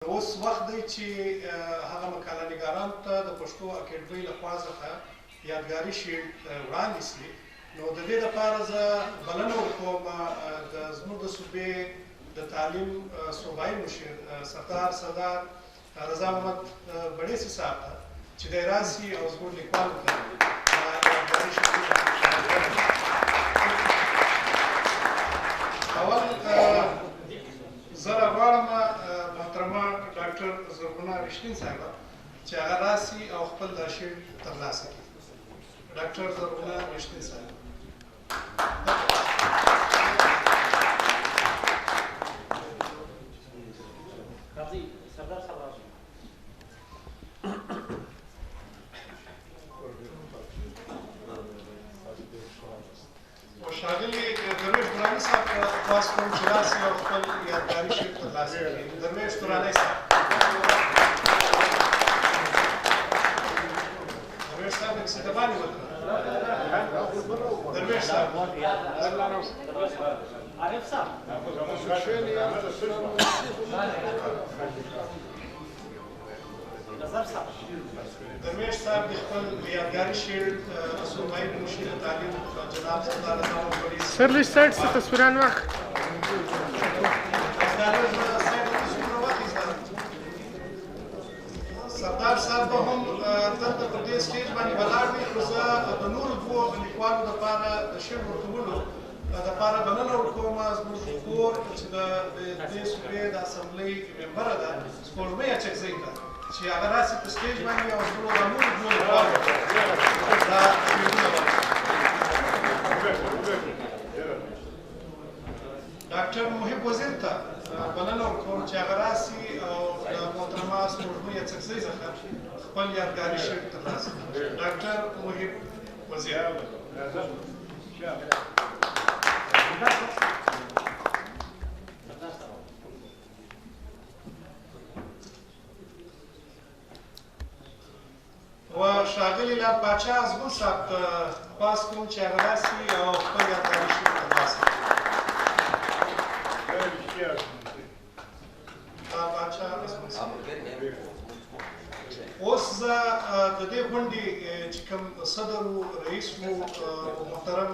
اوس وخت دی چې هغه مقاله نګارانو ته د پښتو اکیډمۍ له خوا څخه یادګاري شیلډ وړاندې شي. نو د دې لپاره زه بلنه ورکوم زموږ د صوبې د تعلیم صوبایي مشر سردار رضا محمد بړیسي صاحب ته چې دی راسي او زموږ لیکوالو ته یادګاري شیلډ اول زه راغواړم محترمه ډاکټر زرغونه رشتین صاحبه چې هغه راسي او خپل دا شیلډ ترلاسه کړي. ډاکټر زرغونه رشتین صاحبه. ښاغلي درویش دراني صاحب ته خواست کوم چې راسي او خپل یادګاري شیلډ ترلاسه کړي. درویش دراني صاحب. درویش صاحب کیسه باندې وکړه. درویش صاحب. عارف صاحب. نظر صاحب. درویش صاحب د خپل یادګاري شیلډ صوبایي مشر تعلیم جناب سردار رضا محمد بړیسي. سر لږ سایډ څه تصویران واخ. سردار صاحب به هم دلته په دې سټیج باندې ولاړ وي، خو زه د نورو دوو لیکوالو دپاره د شعر ورکولو دپاره بلنه ورکوم. زموږ کور چې د دې صوبې د اسمبلۍ ممبره ده سپوږمۍ اچکزۍ ته چې هغه راسي په سټیج باندې او زموږ د نورو دوو لیکوالو دا شعرونه ورکړي. ډاکټر محب وزیر ته بلنه ورکوم چې هغه راسي او د محترمه سپوږمۍ اڅکزۍ څخه خپل یادګاري شیلډ ترلاسه کړي. ډاکټر محب وزیر. و ښاغلي لال پاچا ازمون صاحب ته خواست کوم چې هغه راسي او خپل یادګاري شیلډ ترلاسه کړي. اوس زه د دې غونډې چې کوم صدر و رئیس و محترم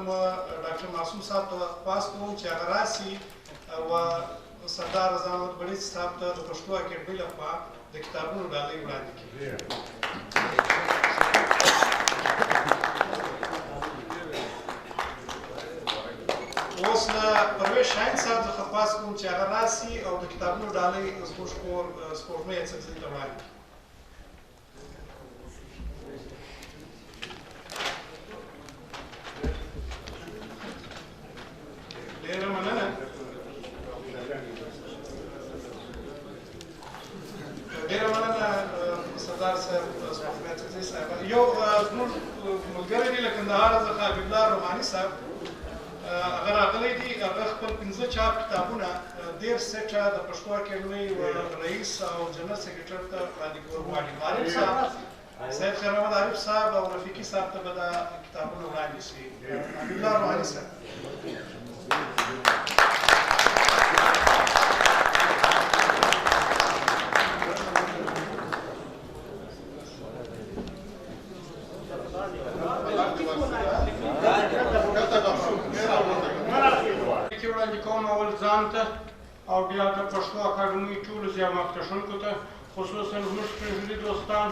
ډاکټر معصوم صاحب ته خواست کوم چې هغه راسي و سردار رضا محمد بړیسي صاحب ته د پښتو اکیډمۍ لخوا د کتابونو ډالۍ وړاندې کړي. اوس له پرویز شاهین صاحب څخه خواست کوم چې هغه راسي او د کتابونو ډالۍ زموږ کور سپوږمۍ اڅکزۍ ته وړاندې کړي. ډېره مننه. ډېره مننه سردار صاحب سپوږمۍ اڅکزۍ صاحب. یو زموږ ملګری دی له کندهار څخه حبیب الله روحاني صاحب هغه راغلی دی. هغه خپل 15 چاپ کتابونه 13 سیټه د پښتو اکیډمۍ رئیس او جنرال سکرټر ته وړاندې کول غواړي. عارف صاحب سید خیر محمد عارف صاحب او رفیقي صاحب ته به دا کتابونه وړاندې شي. حبیب الله روحاني صاحب. وړاندې کوم اول ځان ته او بیا د پښتو اکاډمۍ ټولو زیارمخکښونکو ته، خصوصا زموږ سپینږیري دوستان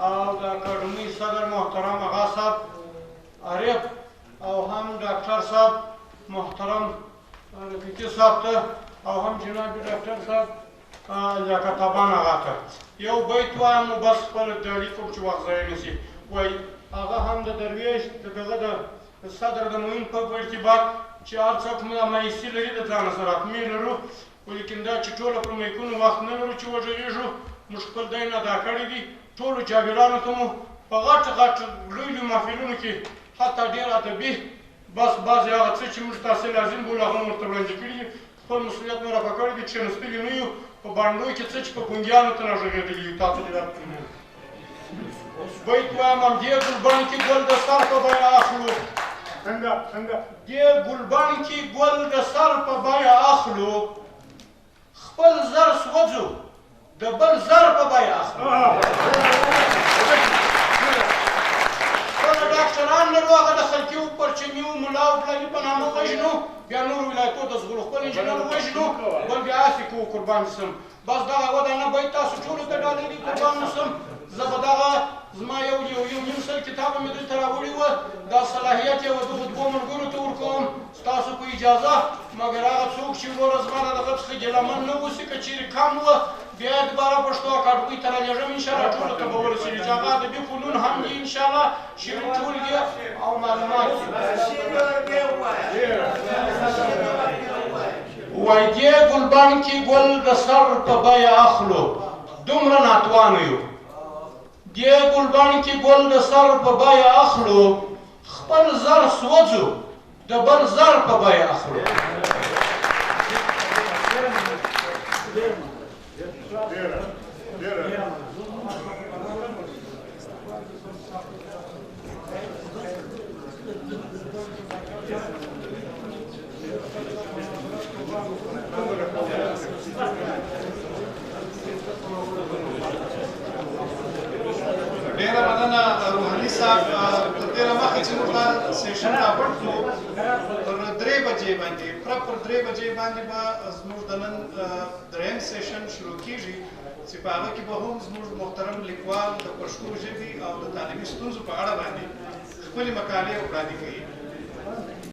او د اکاډمۍ صدر محترم اغا صاحب عارف او هم ډاکټر صاحب محترم رفیقي صاحب ته او هم جناب ډاکټر صاحب لیاقت ابان اغا ته. یو بیت وایم نو بس خپله ډالۍ کوم چې وخت ضایع نه شي. وایي هغه هم د درویش د دغه د صدر د معین په ارتباط چې هر څوک مایوسي لري د ځانه سره حتمي لرو، ولیکن دا چې ټوله پر میکونو وخت نه لرو چې وږغېږو. موږ خپل دین ادا کړی دي. ټولو جابرانو ته مو په غټ لویو محفلونو کې حتی ډېر ادبي بس بعضې هغه څه چې موږ تاسې لازم بولو هغه مو ورته وړاندې کړي دي. خپل مسؤلیت مو رفع کړی دي. کښېنستلي نه یو په بانډو کې څه چې په ګونګیانو ته راغږېدلي یو. تاسو دې راپرېږدئ. بیت وایم همدې ګلبن کې ګل د سر په بیه اخلو. دې ګلبن کې ګل د سر په بیه اخلو. خپل زر سوځو د بل زر په بیه اخلو. کله ډاکټران لرو هغه د خلقي و پرچمیو ملا او فلاني په نامه وژنو، بیا نورو ولایتو ته ځغلو، خپل انجینر وژنو، بل بیا هسې کوو قربان سم. بس دغه ودانه باید تاسو ټولو ته ډالۍ دي قربان سم. زه به دغه زما یو نیم سل کتابه مې دلته راوړي وه، دا صلاحیت یې دغو دوو ملګرو ته ورکوم ستاسو په اجازه. مګر هغه څوک چې وروره زما د دغه څخه ګیلمن نه اوسي، که چېرې کم وه بیا یې دوباره پښتو اکاډمۍ ته رالېږم انشاءالله ټولو ته به ورسېږي چې هغه ادبي فنون هم دي انشاءالله، شعري ټولګې او معلومات دي. وایي دې ګلبن کې ګل د سر په بیه اخلو، دومره ناتوانه یو. دې ګلبن کې ګل د سر په بیه اخلو، خپل زر سوځو د بل زر په بیه اخلو. ډېره مننه روحاني صاحب. تر دې نه مخکې چې موږ دا سیشن راپټ کړو پر 3 بجې باندې پراپر 3 بجې باندې به زموږ د نن دریم سیشن شروع کیږي چې په هغه کې به هم زموږ محترم لیکوال د پښتو ژبې او د تعلیمي ستونزو په اړه باندې خپلې مقالې وړاندې کوي.